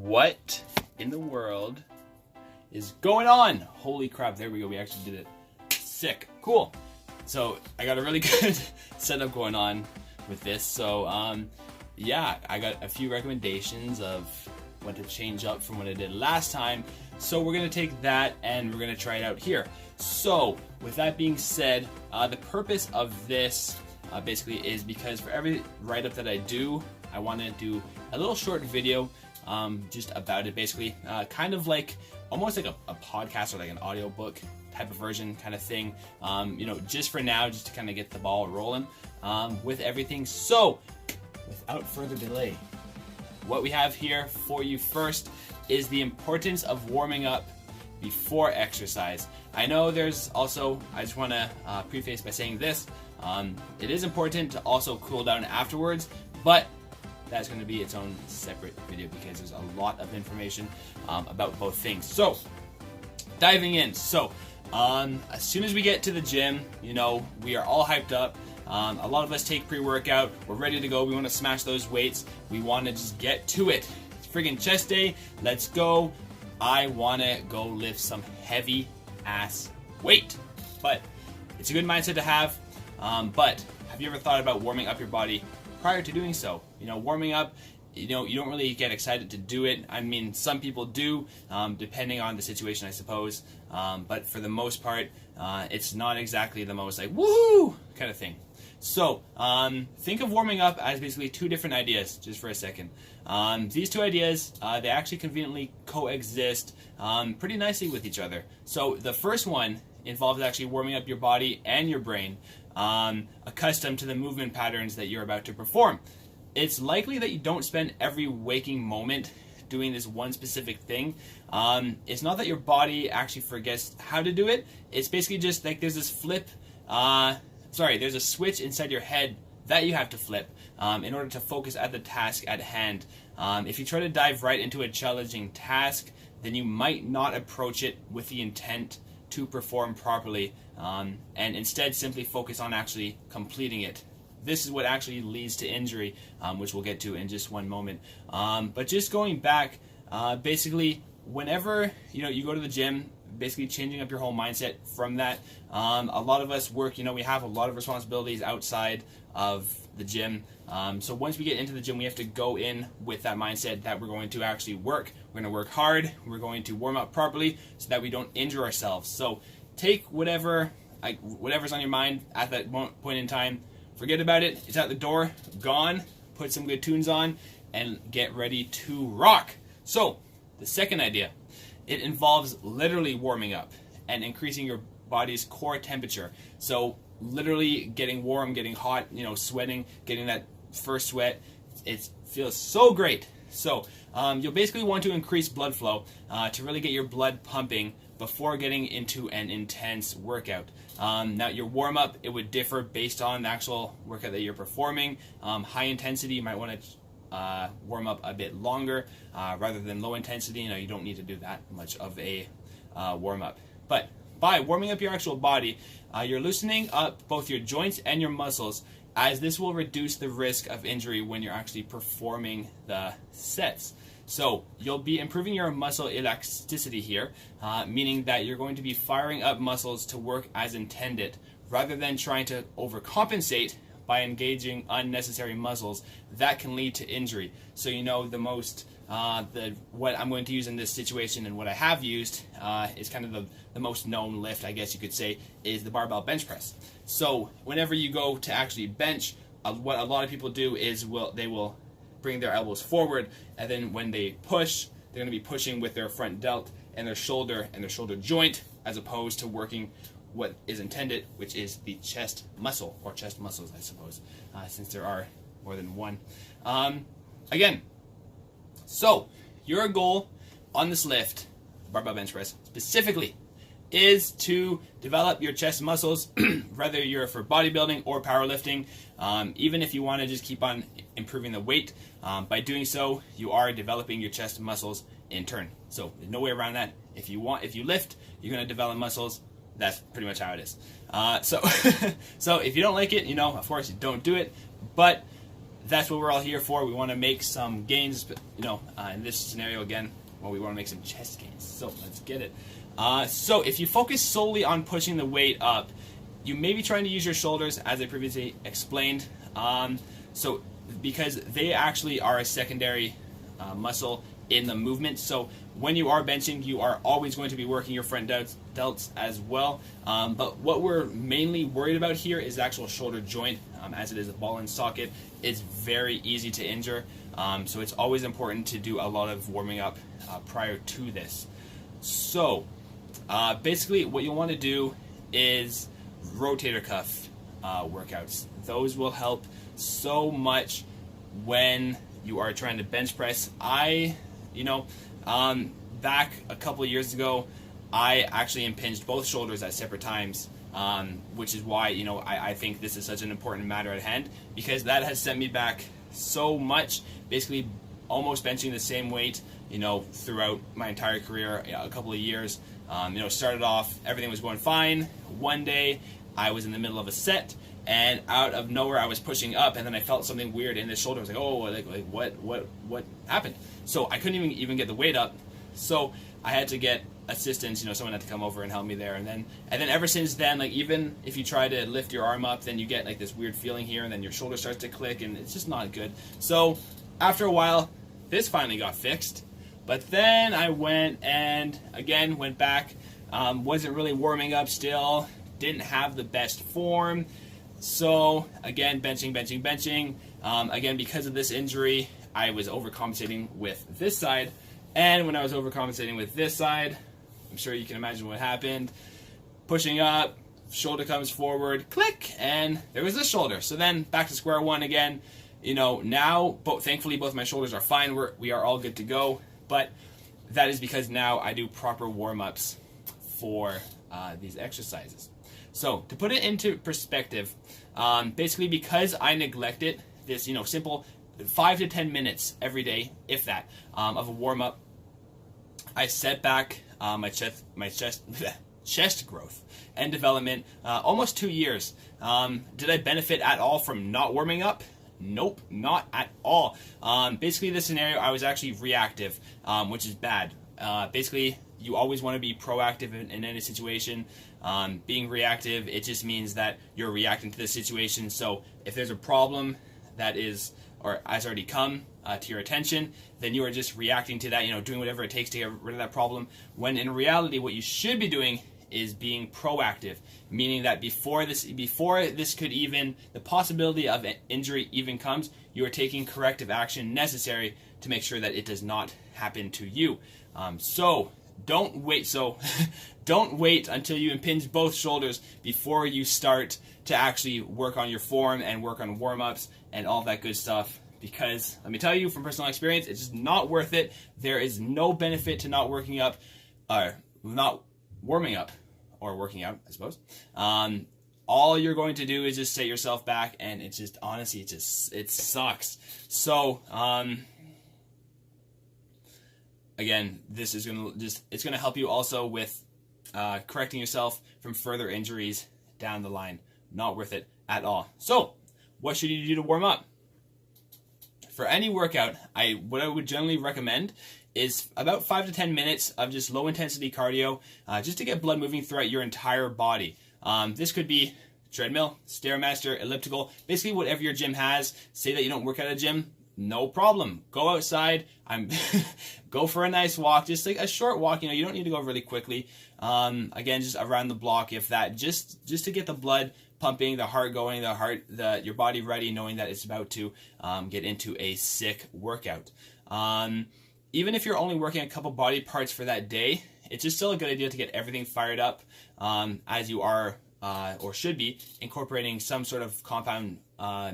What in the world is going on? Holy crap, there we go. We actually did it. Sick. Cool. So I got a really good setup going on with this. So yeah, I got a few recommendations of what to change up from what I did last time. So we're going to take that and we're going to try it out here. So with that being said, the purpose of this basically is because for every write-up that I do, I want to do a little short video just about it, basically kind of like almost like a podcast or like an audiobook type of version kind of thing, you know, just for now, just to kind of get the ball rolling with everything. So without further delay, what we have here for you first is the importance of warming up before exercise. I know there's also, I just want to preface by saying this, it is important to also cool down afterwards, but that's going to be its own separate video because there's a lot of information about both things. So diving in, so as soon as we get to the gym, you know, we are all hyped up. A lot of us take pre-workout, we're ready to go, we want to smash those weights, we want to just get to it. It's friggin' chest day, let's go. I want to go lift some heavy ass weight. But it's a good mindset to have, but have you ever thought about warming up your body prior to doing so? You know, warming up, you know, you don't really get excited to do it. I mean, some people do, depending on the situation, I suppose. But for the most part, it's not exactly the most like, woohoo kind of thing. So think of warming up as basically two different ideas, just for a second. These two ideas, they actually conveniently coexist pretty nicely with each other. So the first one involves actually warming up your body and your brain, accustomed to the movement patterns that you're about to perform. It's likely that you don't spend every waking moment doing this one specific thing. It's not that your body actually forgets how to do it. It's basically just like there's this there's a switch inside your head that you have to flip in order to focus at the task at hand. If you try to dive right into a challenging task, then you might not approach it with the intent to perform properly, and instead simply focus on actually completing it. This is what actually leads to injury, which we'll get to in just one moment. But just going back, basically, whenever you go to the gym, basically changing up your whole mindset from that. A lot of us work, we have a lot of responsibilities outside of the gym. So once we get into the gym, we have to go in with that mindset that we're going to actually work. We're going to work hard. We're going to warm up properly so that we don't injure ourselves. So take whatever's on your mind at that point in time. Forget about it. It's out the door, gone. Put some good tunes on and get ready to rock. So the second idea, it involves literally warming up and increasing your body's core temperature. So literally getting warm, getting hot, sweating, getting that first sweat. It feels so great. So you'll basically want to increase blood flow to really get your blood pumping before getting into an intense workout. Now your warm-up, it would differ based on the actual workout that you're performing. High intensity, you might want to warm up a bit longer rather than low intensity. You don't need to do that much of a warm-up. But by warming up your actual body, you're loosening up both your joints and your muscles, as this will reduce the risk of injury when you're actually performing the sets. So you'll be improving your muscle elasticity here, meaning that you're going to be firing up muscles to work as intended, rather than trying to overcompensate by engaging unnecessary muscles that can lead to injury. So the most, what I'm going to use in this situation and what I have used is kind of the most known lift, I guess you could say, is the barbell bench press. So whenever you go to actually bench, what a lot of people do is they will bring their elbows forward, and then when they push, they're going to be pushing with their front delt and their shoulder joint, as opposed to working what is intended, which is the chest muscle, or chest muscles, I suppose, since there are more than one. Again, so your goal on this lift, barbell bench press specifically, is to develop your chest muscles, whether you're for bodybuilding or powerlifting. Even if you want to just keep on improving the weight, by doing so, you are developing your chest muscles in turn. So there's no way around that. If you lift, you're going to develop muscles. That's pretty much how it is. So if you don't like it, of course, you don't do it. But that's what we're all here for. We want to make some gains, but in this scenario again, well, we want to make some chest gains. So let's get it. So if you focus solely on pushing the weight up, you may be trying to use your shoulders, as I previously explained. So because they actually are a secondary muscle in the movement. So when you are benching, you are always going to be working your front delts as well. But what we're mainly worried about here is the actual shoulder joint, as it is a ball and socket. It's very easy to injure. So it's always important to do a lot of warming up prior to this. So basically what you'll want to do is rotator cuff workouts. Those will help so much when you are trying to bench press. Back a couple of years ago, I actually impinged both shoulders at separate times, which is why I think this is such an important matter at hand, because that has sent me back so much, basically almost benching the same weight throughout my entire career, a couple of years. Started off, everything was going fine. One day I was in the middle of a set, and out of nowhere I was pushing up, and then I felt something weird in the shoulder. I was like, oh, what happened? So I couldn't even get the weight up. So I had to get assistance. Someone had to come over and help me there. And then ever since then, like, even if you try to lift your arm up, then you get like this weird feeling here, and then your shoulder starts to click, and it's just not good. So after a while, this finally got fixed. But then I went back. Wasn't really warming up still. Didn't have the best form. So again, benching. Again, because of this injury, I was overcompensating with this side. And when I was overcompensating with this side, I'm sure you can imagine what happened. Pushing up, shoulder comes forward, click, and there was this shoulder. So then back to square one again. Now, thankfully, both my shoulders are fine. We are all good to go. But that is because now I do proper warm-ups for these exercises. So to put it into perspective, basically because I neglected this, simple 5 to 10 minutes every day, if that, of a warm-up, I set back my chest growth and development almost 2 years. Did I benefit at all from not warming up? Nope, not at all. Basically, this scenario, I was actually reactive, which is bad. Basically, you always want to be proactive in any situation. Being reactive, it just means that you're reacting to the situation. So if there's a problem that is, or has already come to your attention, then you are just reacting to that, doing whatever it takes to get rid of that problem. When in reality, what you should be doing is being proactive, meaning that before this could even, the possibility of injury even comes, you are taking corrective action necessary to make sure that it does not happen to you. So don't wait until you impinge both shoulders before you start to actually work on your form and work on warm-ups and all that good stuff, because let me tell you from personal experience, it's just not worth it. There is no benefit to not working up, or not warming up, or working out, I suppose. All you're going to do is just set yourself back, and it's just, honestly, it sucks. So again, this is it's gonna help you also with correcting yourself from further injuries down the line. Not worth it at all. So what should you do to warm up? For any workout, what I would generally recommend is about 5 to 10 minutes of just low intensity cardio, just to get blood moving throughout your entire body. This could be treadmill, Stairmaster, elliptical, basically whatever your gym has. Say that you don't work at a gym, no problem. Go outside, go for a nice walk, just like a short walk. You don't need to go really quickly. Again, just around the block, if that, just to get the blood pumping, the heart going, your body ready, knowing that it's about to get into a sick workout. Even if you're only working a couple body parts for that day, it's just still a good idea to get everything fired up, as you are, or should be, incorporating some sort of compound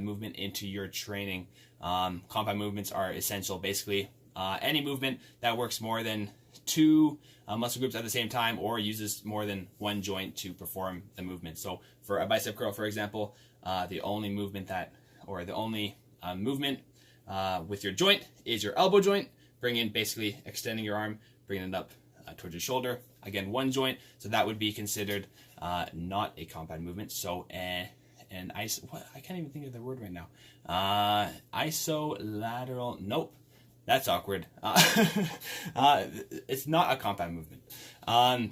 movement into your training. Compound movements are essential. Basically, any movement that works more than 2 muscle groups at the same time, or uses more than one joint to perform the movement. So for a bicep curl, for example, the only movement with your joint is your elbow joint. Bring in, basically extending your arm, bringing it up towards your shoulder. Again, one joint, so that would be considered not a compound movement. So and I can't even think of the word right now. Isolateral. Nope. That's awkward. It's not a compound movement.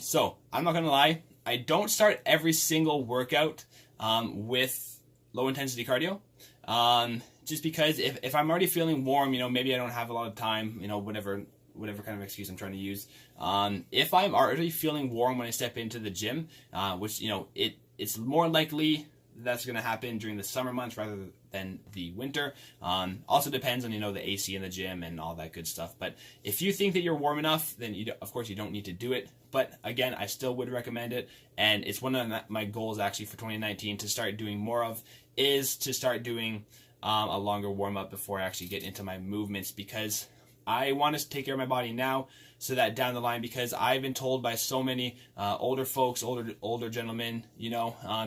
So I'm not gonna lie. I don't start every single workout with low intensity cardio. Just because if I'm already feeling warm, maybe I don't have a lot of time, whatever kind of excuse I'm trying to use. If I'm already feeling warm when I step into the gym, which, it's more likely that's going to happen during the summer months rather than the winter. Also depends on, the AC in the gym and all that good stuff. But if you think that you're warm enough, then of course you don't need to do it. But again, I still would recommend it. And it's one of my goals actually for 2019 to start doing more of, is to start doing a longer warm up before I actually get into my movements, because I want to take care of my body now, so that down the line, because I've been told by so many older folks, older gentlemen,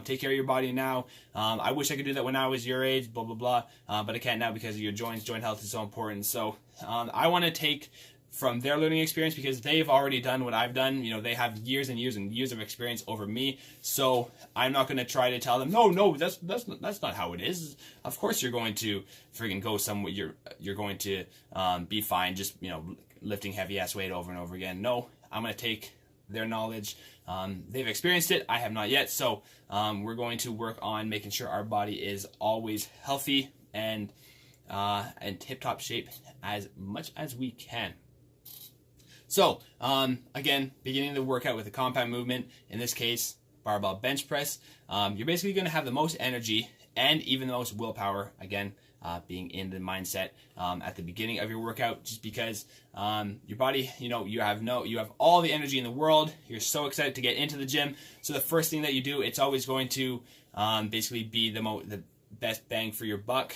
take care of your body now. I wish I could do that when I was your age, blah, blah, blah, but I can't now because of your joints. Joint health is so important. So I want to take from their learning experience, because they've already done what I've done. They have years and years and years of experience over me. So I'm not going to try to tell them, no, that's not how it is. Of course you're going to friggin' go somewhere. You're going to be fine just, lifting heavy ass weight over and over again. No, I'm going to take their knowledge. They've experienced it. I have not yet. So we're going to work on making sure our body is always healthy and tip-top shape as much as we can. So, again, beginning the workout with a compound movement, in this case, barbell bench press, you're basically going to have the most energy and even the most willpower, again, being in the mindset at the beginning of your workout, just because your body, you have all the energy in the world. You're so excited to get into the gym. So the first thing that you do, it's always going to basically be the best bang for your buck.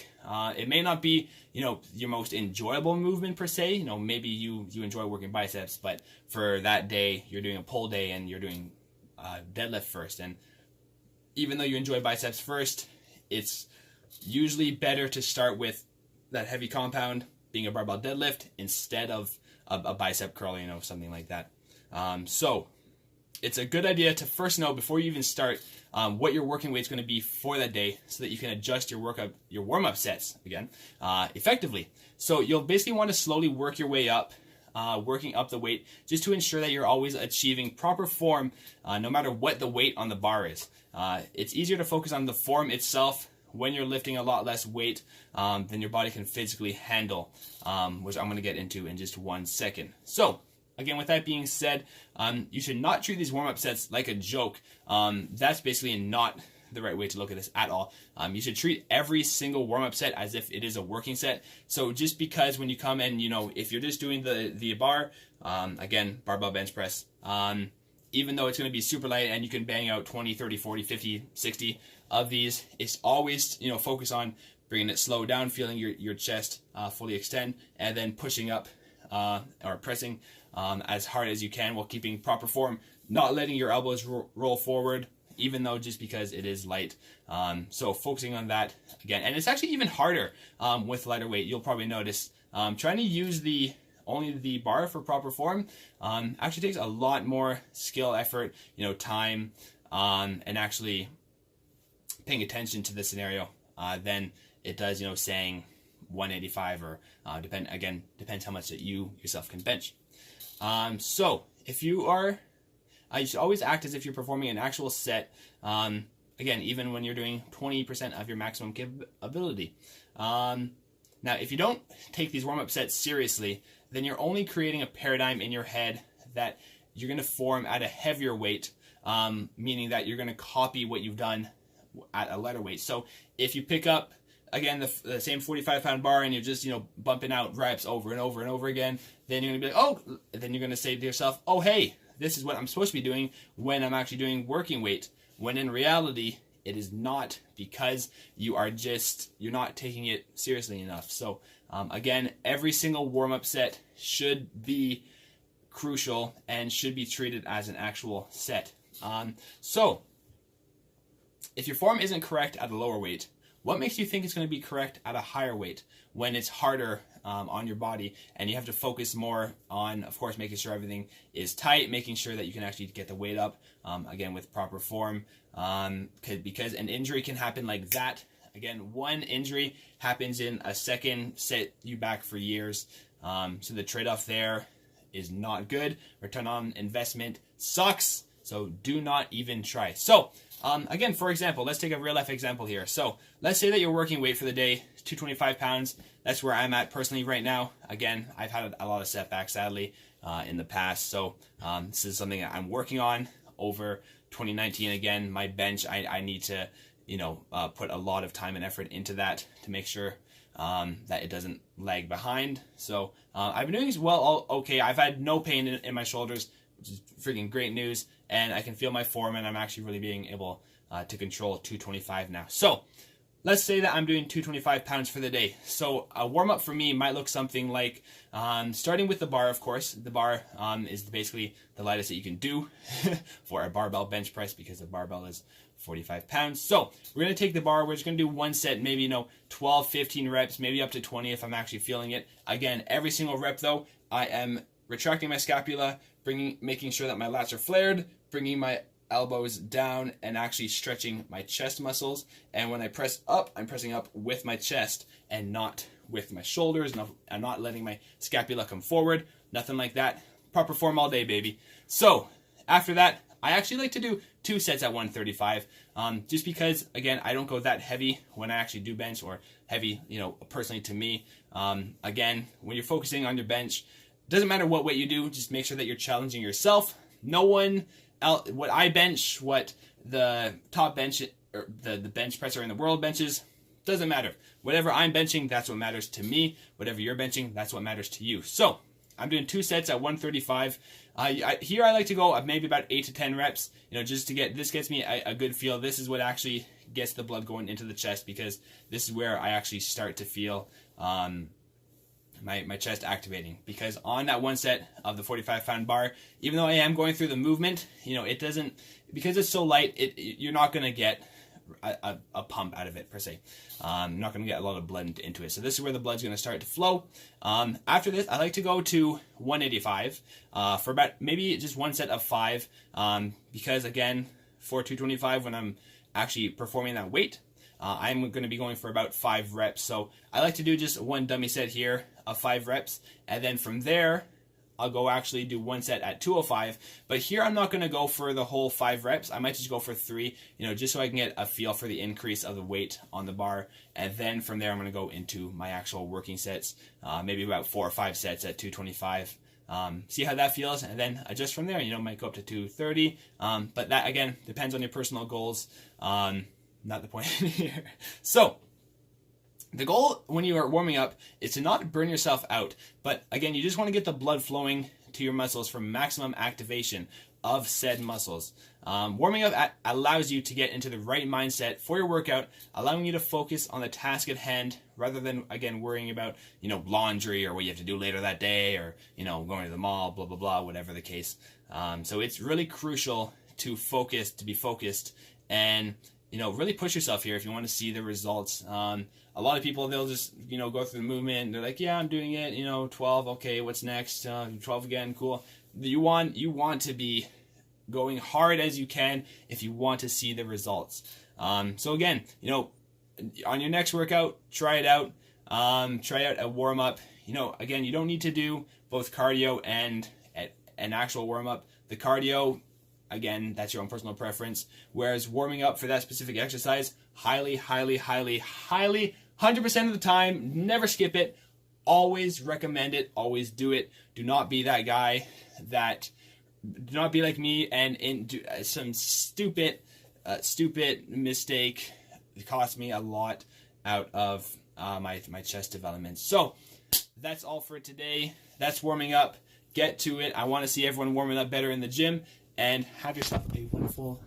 It may not be, your most enjoyable movement per se. Maybe you enjoy working biceps, but for that day, you're doing a pull day and you're doing deadlift first. And even though you enjoy biceps first, it's usually better to start with that heavy compound, being a barbell deadlift, instead of a bicep curl, something like that. So it's a good idea to first know, before you even start, what your working weight is going to be for that day, so that you can adjust your warm-up sets again effectively. So you'll basically want to slowly work your way up, working up the weight, just to ensure that you're always achieving proper form, no matter what the weight on the bar is. It's easier to focus on the form itself when you're lifting a lot less weight than your body can physically handle, which I'm going to get into in just 1 second. So again, with that being said, you should not treat these warm-up sets like a joke. That's basically not the right way to look at this at all. You should treat every single warm-up set as if it is a working set. So just because when you come in, if you're just doing the bar, again, barbell bench press, even though it's going to be super light and you can bang out 20, 30, 40, 50, 60 of these, it's always, focus on bringing it slow down, feeling your chest fully extend, and then pushing up or pressing as hard as you can while keeping proper form, not letting your elbows roll forward, even though just because it is light. So focusing on that again. And it's actually even harder with lighter weight. You'll probably notice trying to use only the bar for proper form actually takes a lot more skill, effort, time, and actually paying attention to the scenario than it does, saying 185 or depends how much that you yourself can bench. So if you should always act as if you're performing an actual set. Again, even when you're doing 20% of your maximum capability. Now, if you don't take these warm-up sets seriously, then you're only creating a paradigm in your head that you're going to form at a heavier weight, meaning that you're going to copy what you've done at a lighter weight. So if you pick up, again, the same 45-pound bar and you're just, bumping out reps over and over and over again, then you're going to be like, then you're going to say to yourself, oh, hey, this is what I'm supposed to be doing when I'm actually doing working weight. When in reality, it is not, because you're not taking it seriously enough. So again, every single warm-up set should be crucial and should be treated as an actual set. So if your form isn't correct at a lower weight, what makes you think it's going to be correct at a higher weight when it's harder on your body, and you have to focus more on, of course, making sure everything is tight, making sure that you can actually get the weight up, again, with proper form, because an injury can happen like that. Again, one injury happens in a second, set you back for years. So the trade-off there is not good. Return on investment sucks. So do not even try. So again, for example, let's take a real life example here. So let's say that your working weight for the day, 225 pounds. That's where I'm at personally right now. Again, I've had a lot of setbacks, sadly, in the past. So this is something that I'm working on over 2019. Again, my bench, I need to, put a lot of time and effort into that to make sure that it doesn't lag behind. So I've been doing well, okay. I've had no pain in my shoulders, which is freaking great news. And I can feel my form, and I'm actually really being able to control 225 now. So let's say that I'm doing 225 pounds for the day. So a warm-up for me might look something like, starting with the bar, of course. The bar is basically the lightest that you can do for a barbell bench press, because the barbell is 45 pounds. So we're going to take the bar. We're just going to do one set, maybe 12, 15 reps, maybe up to 20 if I'm actually feeling it. Again, every single rep though, I am retracting my scapula, making sure that my lats are flared, bringing my elbows down, and actually stretching my chest muscles. And when I press up, I'm pressing up with my chest and not with my shoulders. I'm not letting my scapula come forward. Nothing like that. Proper form all day, baby. So after that, I actually like to do 2 sets at 135, just because, again, I don't go that heavy when I actually do bench, or heavy, personally to me. Again, when you're focusing on your bench, doesn't matter what weight you do, just make sure that you're challenging yourself. No one else, what I bench, what the top bench, or the bench presser in the world benches, doesn't matter. Whatever I'm benching, that's what matters to me. Whatever you're benching, that's what matters to you. So I'm doing 2 sets at 135. Here I like to go maybe about 8 to 10 reps, just to this gets me a good feel. This is what actually gets the blood going into the chest, because this is where I actually start to feel my chest activating. Because on that one set of the 45-pound bar, even though I am going through the movement, it doesn't, because it's so light, you're not going to get a pump out of it per se. You're not going to get a lot of blood into it. So this is where the blood's going to start to flow. After this, I like to go to 185 for about maybe just one set of 5, because again, for 225, when I'm actually performing that weight, I'm going to be going for about 5 reps. So I like to do just one dummy set here of 5 reps, and then from there I'll go actually do one set at 205. But here I'm not going to go for the whole 5 reps. I might just go for 3, just so I can get a feel for the increase of the weight on the bar. And then from there I'm going to go into my actual working sets, maybe about 4 or 5 sets at 225. See how that feels, and then adjust from there. Might go up to 230. But that, again, depends on your personal goals. Not the point here. So the goal when you are warming up is to not burn yourself out, but again, you just want to get the blood flowing to your muscles for maximum activation of said muscles. Warming up allows you to get into the right mindset for your workout, allowing you to focus on the task at hand rather than, again, worrying about, laundry or what you have to do later that day, or, going to the mall, blah, blah, blah, whatever the case. So it's really crucial to be focused, and really push yourself here if you want to see the results. A lot of people, they'll just, go through the movement, and they're like, yeah, I'm doing it, 12, okay, what's next? 12 again, cool. You want to be going hard as you can if you want to see the results. So again, on your next workout, try it out. Try out a warm-up. Again, you don't need to do both cardio and an actual warm-up. The cardio, again, that's your own personal preference. Whereas warming up for that specific exercise, highly, 100% of the time, never skip it. Always recommend it. Always do it. Do not be that guy do not be like me and do some stupid mistake. It cost me a lot out of my chest development. So that's all for today. That's warming up. Get to it. I want to see everyone warming up better in the gym. And have yourself a wonderful